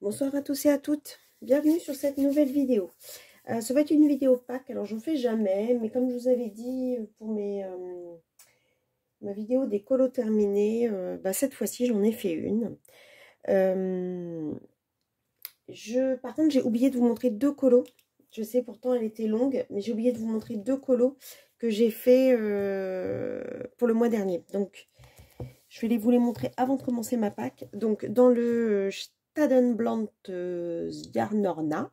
Bonsoir à tous et à toutes, bienvenue sur cette nouvelle vidéo. Ça va être une vidéo Pâques, alors j'en fais jamais, mais comme je vous avais dit pour ma vidéo des colos terminés, cette fois-ci j'en ai fait une. Par contre j'ai oublié de vous montrer deux colos, je sais pourtant elle était longue, mais j'ai oublié de vous montrer deux colos que j'ai fait pour le mois dernier. Donc je vais vous les montrer avant de commencer ma Pâques. Donc dans le Stadenblant Jarnorna,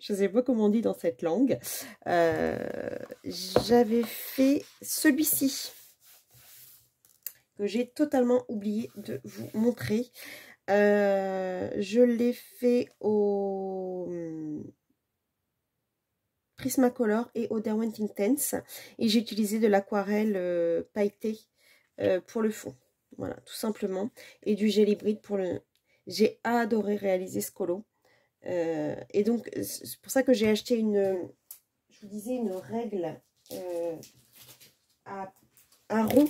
je ne sais pas comment on dit dans cette langue, j'avais fait celui-ci que j'ai totalement oublié de vous montrer. Je l'ai fait au Prismacolor et au Derwent Intense et j'ai utilisé de l'aquarelle pailletée pour le fond. Voilà, tout simplement. Et du gel hybride pour le... J'ai adoré réaliser ce colo. Et donc, c'est pour ça que j'ai acheté je vous disais, une règle à rond.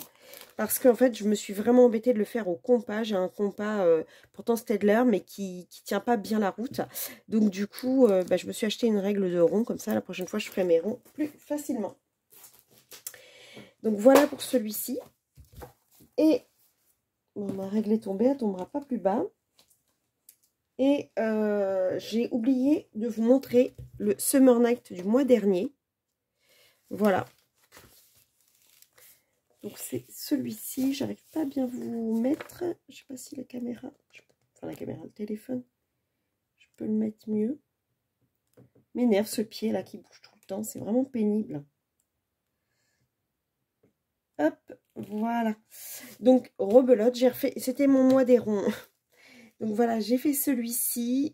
Parce qu'en fait, je me suis vraiment embêtée de le faire au compas. J'ai un compas, pourtant Staedtler, mais qui tient pas bien la route. Donc du coup, je me suis acheté une règle de rond. Comme ça, la prochaine fois, je ferai mes ronds plus facilement. Donc voilà pour celui-ci. Et bon, ma règle est tombée, elle tombera pas plus bas. Et j'ai oublié de vous montrer le Summer Night du mois dernier. Voilà. Donc c'est celui-ci. J'arrive pas à bien vous mettre. Je sais pas si la caméra... Enfin la caméra, le téléphone. Je peux le mettre mieux. M'énerve ce pied là qui bouge tout le temps. C'est vraiment pénible. Hop, voilà. Donc rebelote, j'ai refait... C'était mon mois des ronds. Donc voilà, j'ai fait celui-ci.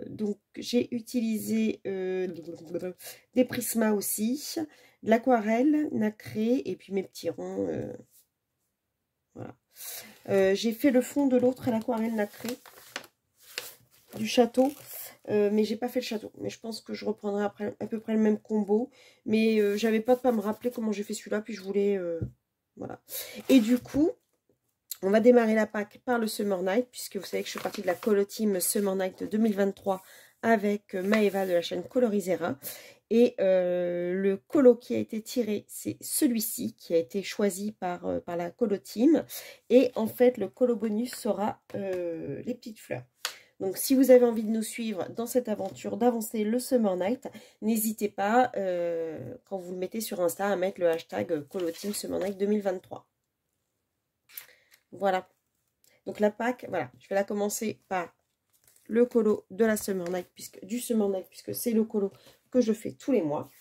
Donc j'ai utilisé des prismas aussi, de l'aquarelle nacrée et puis mes petits ronds. Voilà. J'ai fait le fond de l'autre à l'aquarelle nacrée du château. Mais j'ai pas fait le château. Mais je pense que je reprendrai après à peu près le même combo. Mais j'avais pas de pas me rappeler comment j'ai fait celui-là. Puis je voulais... voilà. Et du coup... On va démarrer la Pâques par le Summer Night, puisque vous savez que je suis partie de la Colo Team Summer Night 2023 avec Maëva de la chaîne Colorisera. Et le colo qui a été tiré, c'est celui-ci, qui a été choisi par la Colo Team. Et en fait, le colo bonus sera les petites fleurs. Donc, si vous avez envie de nous suivre dans cette aventure d'avancer le Summer Night, n'hésitez pas, quand vous le mettez sur Insta, à mettre le hashtag Colo Team Summer Night 2023. Voilà. Donc la Pâques, voilà, je vais la commencer par le colo de la Summer Night, puisque c'est le colo que je fais tous les mois.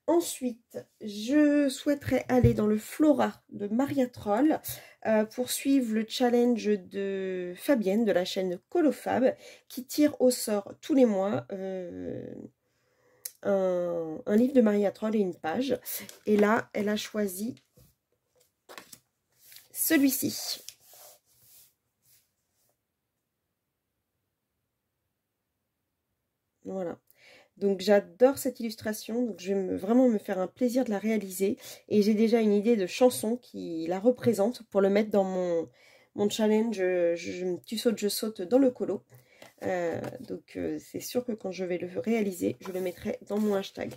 Ensuite, je souhaiterais aller dans le Flora de Maria Troll pour suivre le challenge de Fabienne de la chaîne Colofab qui tire au sort tous les mois un livre de Maria Troll et une page. Et là, elle a choisi celui-ci. Voilà. Donc j'adore cette illustration, donc je vais vraiment me faire un plaisir de la réaliser. Et j'ai déjà une idée de chanson qui la représente pour le mettre dans mon challenge Tu sautes, je saute dans le colo. Donc c'est sûr que quand je vais le réaliser, je le mettrai dans mon hashtag.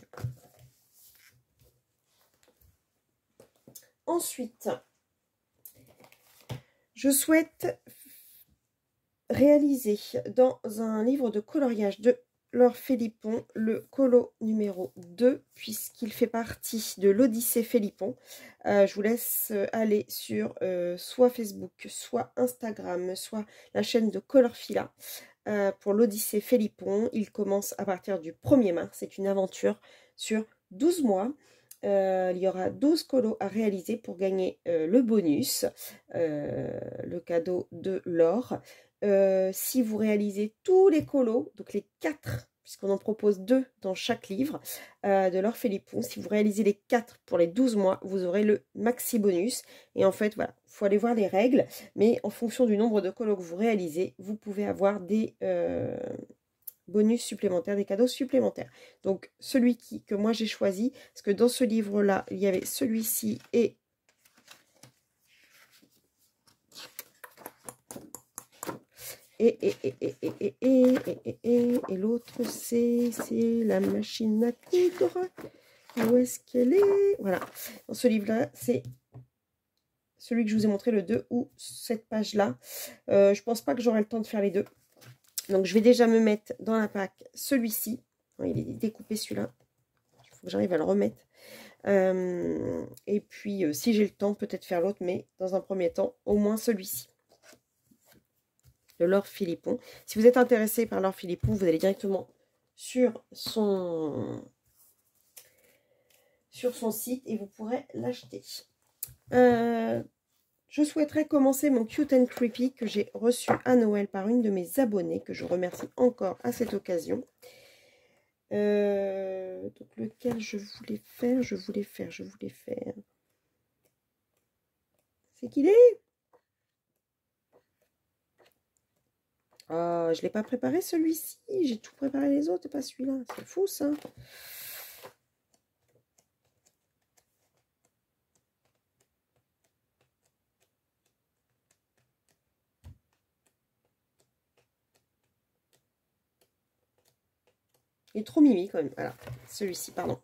Ensuite, je souhaite réaliser dans un livre de coloriage de Laure Philippon, le colo numéro 2, puisqu'il fait partie de l'Odyssée Philippon. Je vous laisse aller sur soit Facebook, soit Instagram, soit la chaîne de Colorfila pour l'Odyssée Philippon. Il commence à partir du 1er mars. C'est une aventure sur 12 mois. Il y aura 12 colos à réaliser pour gagner le bonus, le cadeau de Laure. Si vous réalisez tous les colos, donc les 4, puisqu'on en propose 2 dans chaque livre de Laure Philippon, si vous réalisez les 4 pour les 12 mois, vous aurez le maxi bonus. Et en fait, voilà, il faut aller voir les règles, mais en fonction du nombre de colos que vous réalisez, vous pouvez avoir des bonus supplémentaires, des cadeaux supplémentaires. Donc, celui que moi j'ai choisi, parce que dans ce livre-là, il y avait celui-ci et Et l'autre, c'est la machine à coudre. Où est-ce qu'elle est? Voilà. Dans ce livre-là, c'est celui que je vous ai montré, le 2 ou cette page-là. Je pense pas que j'aurai le temps de faire les deux. Donc, je vais déjà me mettre dans la pack celui-ci. Il est découpé celui-là. Il faut que j'arrive à le remettre. Et puis, si j'ai le temps, peut-être faire l'autre. Mais dans un premier temps, au moins celui-ci. Le Laure Philippon. Si vous êtes intéressé par Laure Philippon, vous allez directement sur son site et vous pourrez l'acheter. Je souhaiterais commencer mon Cute and Creepy que j'ai reçu à Noël par une de mes abonnées, que je remercie encore à cette occasion. Donc lequel je voulais faire. C'est qu'il est. Je ne l'ai pas préparé celui-ci. J'ai tout préparé les autres et pas celui-là. C'est fou ça. Il est trop mimi quand même. Voilà, celui-ci, pardon.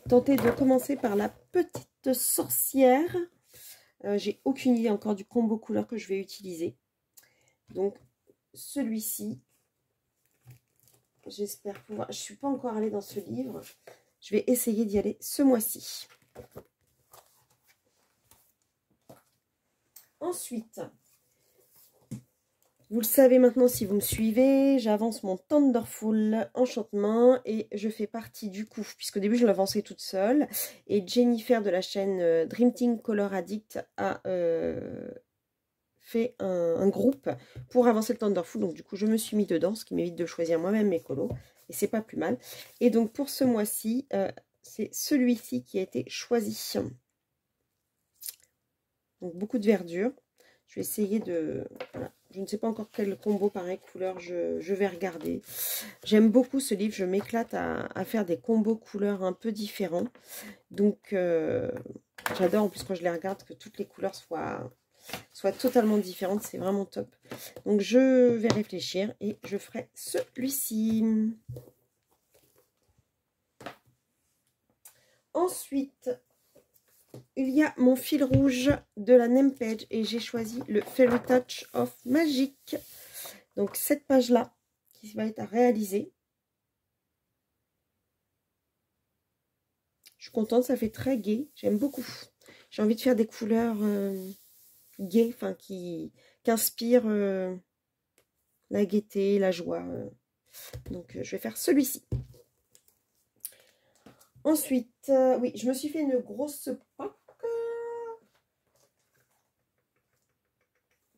Tentez de commencer par la petite sorcière. J'ai aucune idée encore du combo couleur que je vais utiliser. Donc, celui-ci, j'espère pouvoir... Je ne suis pas encore allée dans ce livre. Je vais essayer d'y aller ce mois-ci. Ensuite, vous le savez maintenant si vous me suivez, j'avance mon Thunderful Enchantement et je fais partie du coup, puisqu'au début je l'avançais toute seule, et Jennifer de la chaîne Dream Team Color Addict a fait un groupe pour avancer le Thunderful, donc du coup je me suis mis dedans, ce qui m'évite de choisir moi-même mes colos, et c'est pas plus mal. Et donc pour ce mois-ci, c'est celui-ci qui a été choisi. Donc beaucoup de verdure. Je vais essayer de... Voilà. Je ne sais pas encore quel combo pareil couleur je vais regarder. J'aime beaucoup ce livre. Je m'éclate à faire des combos couleurs un peu différents. Donc j'adore en plus quand je les regarde que toutes les couleurs soient totalement différentes. C'est vraiment top. Donc je vais réfléchir et je ferai celui-ci. Ensuite... il y a mon fil rouge de la Name Page et j'ai choisi le Fairy Touch of Magic. Donc cette page-là qui va être à réaliser. Je suis contente, ça fait très gai. J'aime beaucoup. J'ai envie de faire des couleurs gaies, enfin qui inspirent la gaieté, la joie. Donc je vais faire celui-ci. Ensuite, oui, je me suis fait une grosse pack.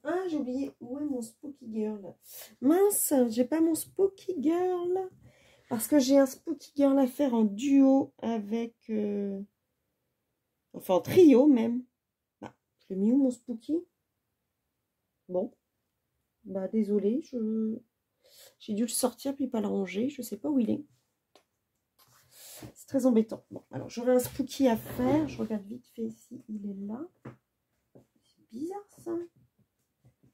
Ah, j'ai oublié. Où est mon Spooky Girl? Mince, j'ai pas mon Spooky Girl. Parce que j'ai un Spooky Girl à faire en duo avec... enfin, en trio même. Bah, je l'ai mis où mon Spooky? Bon. Bah, désolé. J'ai dû le sortir puis pas le ranger. Je sais pas où il est. C'est très embêtant. Bon, alors j'aurai un Spooky à faire. Je regarde vite fait si il est là. C'est bizarre ça.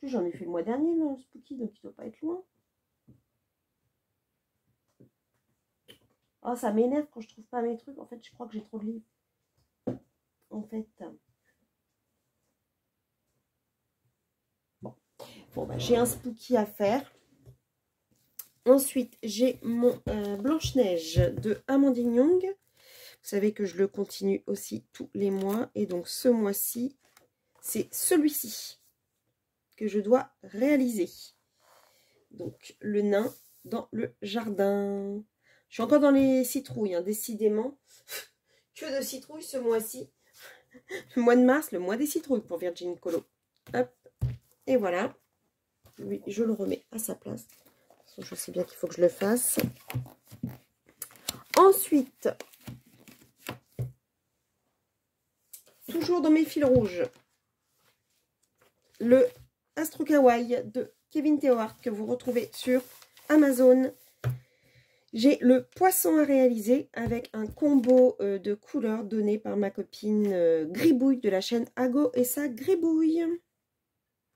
J'en ai fait le mois dernier, là, le Spooky, donc il doit pas être loin. Oh, ça m'énerve quand je trouve pas mes trucs. En fait, je crois que j'ai trop de livres. En fait. Bon bah, j'ai un Spooky à faire. Ensuite, j'ai mon Blanche-Neige de Amandine Young. Vous savez que je le continue aussi tous les mois. Et donc, ce mois-ci, c'est celui-ci que je dois réaliser. Donc, le nain dans le jardin. Je suis encore dans les citrouilles, hein, décidément. Que de citrouilles ce mois-ci. Le mois de mars, le mois des citrouilles pour Virginie Colo. Hop. Et voilà. Lui, je le remets à sa place. Je sais bien qu'il faut que je le fasse. Ensuite, toujours dans mes fils rouges, le Astro Kawaii de Kevin Theohart que vous retrouvez sur Amazon. J'ai le poisson à réaliser avec un combo de couleurs donné par ma copine Gribouille de la chaîne Ago et sa Gribouille,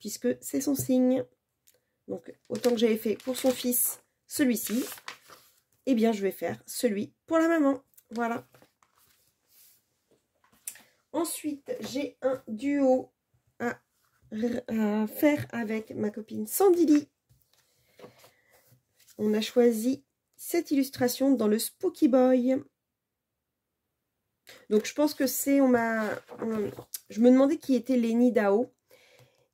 puisque c'est son signe. Donc, autant que j'avais fait pour son fils celui-ci, eh bien, je vais faire celui pour la maman. Voilà. Ensuite, j'ai un duo à faire avec ma copine Sandili. On a choisi cette illustration dans le Spooky Boy. Donc, je pense que c'est... je me demandais qui était Lenny Dao.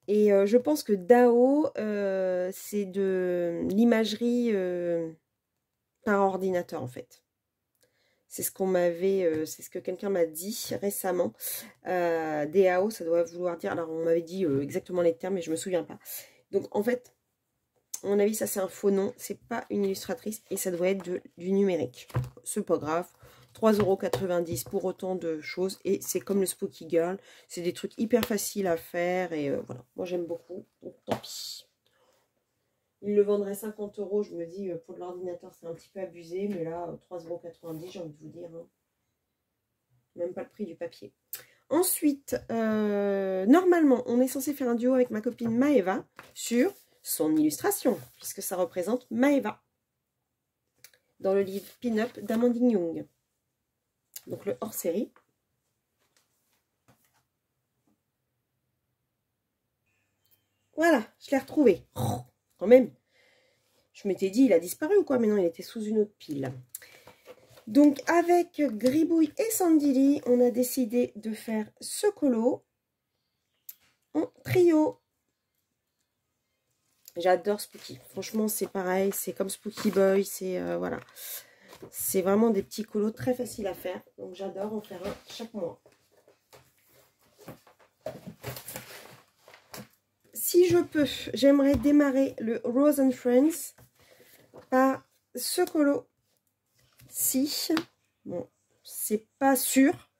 Et je pense que Dao, c'est de l'imagerie par ordinateur, en fait. C'est ce qu'on m'avait, c'est ce que quelqu'un m'a dit récemment. DAO, ça doit vouloir dire... Alors, on m'avait dit exactement les termes, mais je ne me souviens pas. Donc, en fait, à mon avis, ça, c'est un faux nom. C'est pas une illustratrice et ça doit être du numérique. C'est pas grave. 3,90 € pour autant de choses. Et c'est comme le Spooky Girl. C'est des trucs hyper faciles à faire. Et voilà, moi, j'aime beaucoup. Donc, tant pis. Il le vendrait 50 €. Je me dis, pour de l'ordinateur, c'est un petit peu abusé. Mais là, 3,90 €, j'ai envie de vous dire. Hein. Même pas le prix du papier. Ensuite, normalement, on est censé faire un duo avec ma copine Maeva sur son illustration, puisque ça représente Maeva dans le livre Pin-Up d'Amandine Young. Donc le hors-série. Voilà, je l'ai retrouvé. Oh, quand même. Je m'étais dit, il a disparu ou quoi? Mais non, il était sous une autre pile. Donc, avec Gribouille et Sandili, on a décidé de faire ce colo en trio. J'adore Spooky. Franchement, c'est pareil. C'est comme Spooky Boy. C'est voilà. C'est vraiment des petits colos très faciles à faire. Donc, j'adore en faire un chaque mois. Si je peux, j'aimerais démarrer le Rose and Friends par ce colo-ci. Bon, c'est pas sûr,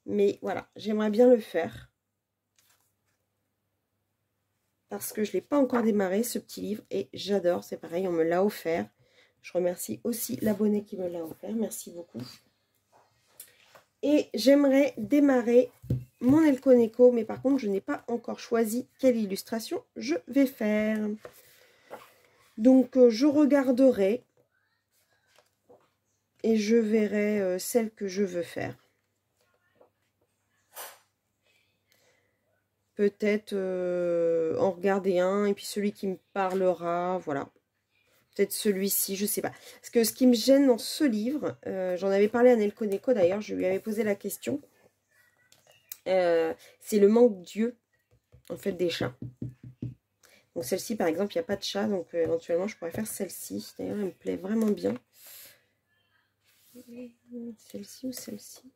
mais voilà, j'aimerais bien le faire. Parce que je ne l'ai pas encore démarré, ce petit livre, et j'adore. C'est pareil, on me l'a offert. Je remercie aussi l'abonné qui me l'a offert. Merci beaucoup. Et j'aimerais démarrer mon Elko Neko, mais par contre, je n'ai pas encore choisi quelle illustration je vais faire. Donc, je regarderai et je verrai celle que je veux faire. Peut-être en regarder un, et puis celui qui me parlera, voilà. Peut-être celui-ci, je sais pas. Parce que ce qui me gêne dans ce livre, j'en avais parlé à Nelko Neko d'ailleurs, je lui avais posé la question. C'est le manque d'yeux, en fait, des chats. Donc celle-ci, par exemple, il n'y a pas de chat, donc éventuellement, je pourrais faire celle-ci. D'ailleurs, elle me plaît vraiment bien. Celle-ci ou celle-ci?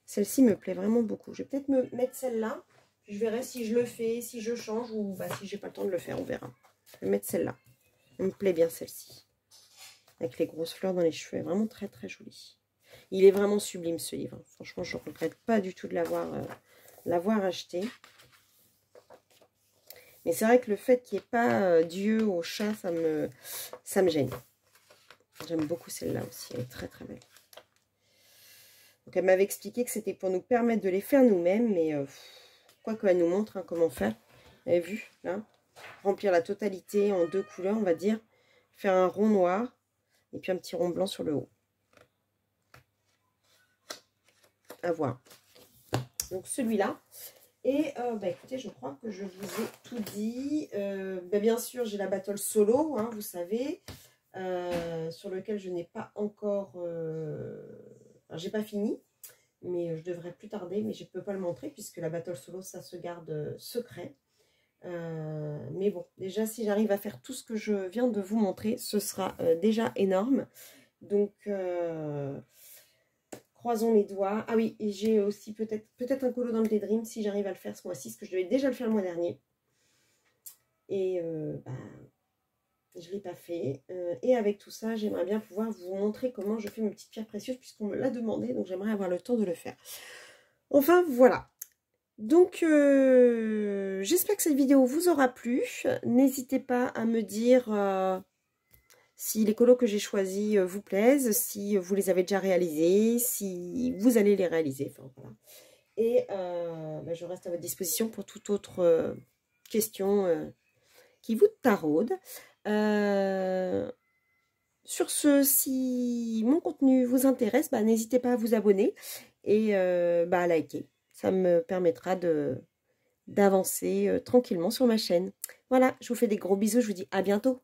Celle-ci me plaît vraiment beaucoup. Je vais peut-être me mettre celle-là. Je verrai si je le fais, si je change ou bah, si j'ai pas le temps de le faire, on verra. Je vais mettre celle-là. Elle me plaît bien celle-ci. Avec les grosses fleurs dans les cheveux. Elle est vraiment très très jolie. Il est vraiment sublime ce livre. Franchement, je ne regrette pas du tout de l'avoir acheté. Mais c'est vrai que le fait qu'il n'y ait pas d'yeux au chat, ça me gêne. J'aime beaucoup celle-là aussi. Elle est très très belle. Donc elle m'avait expliqué que c'était pour nous permettre de les faire nous-mêmes. Mais quoi qu'elle nous montre hein, comment faire. Vous avez vu là? Remplir la totalité en 2 couleurs, on va dire. Faire un rond noir et puis un petit rond blanc sur le haut. À voir. Donc celui-là. Et bah, écoutez, je crois que je vous ai tout dit. Bah, bien sûr, j'ai la battle solo, hein, vous savez, sur lequel je n'ai pas encore... Enfin, j'ai pas fini, mais je devrais plus tarder, mais je ne peux pas le montrer puisque la battle solo, ça se garde secret. Mais bon, déjà, si j'arrive à faire tout ce que je viens de vous montrer, ce sera déjà énorme. Donc... croisons les doigts. Ah oui, et j'ai aussi peut-être un colo dans le Daydream si j'arrive à le faire ce mois-ci, parce que je devais déjà le faire le mois dernier. Et bah, je ne l'ai pas fait. Et avec tout ça, j'aimerais bien pouvoir vous montrer comment je fais mes petites pierres précieuses, puisqu'on me l'a demandé, donc j'aimerais avoir le temps de le faire. Enfin, voilà. Donc, j'espère que cette vidéo vous aura plu. N'hésitez pas à me dire... si les colos que j'ai choisis vous plaisent, si vous les avez déjà réalisés, si vous allez les réaliser. Enfin, voilà. Et bah, je reste à votre disposition pour toute autre question qui vous taraudent. Sur ce, si mon contenu vous intéresse, bah, n'hésitez pas à vous abonner et bah, à liker. Ça me permettra d'avancer tranquillement sur ma chaîne. Voilà, je vous fais des gros bisous, je vous dis à bientôt.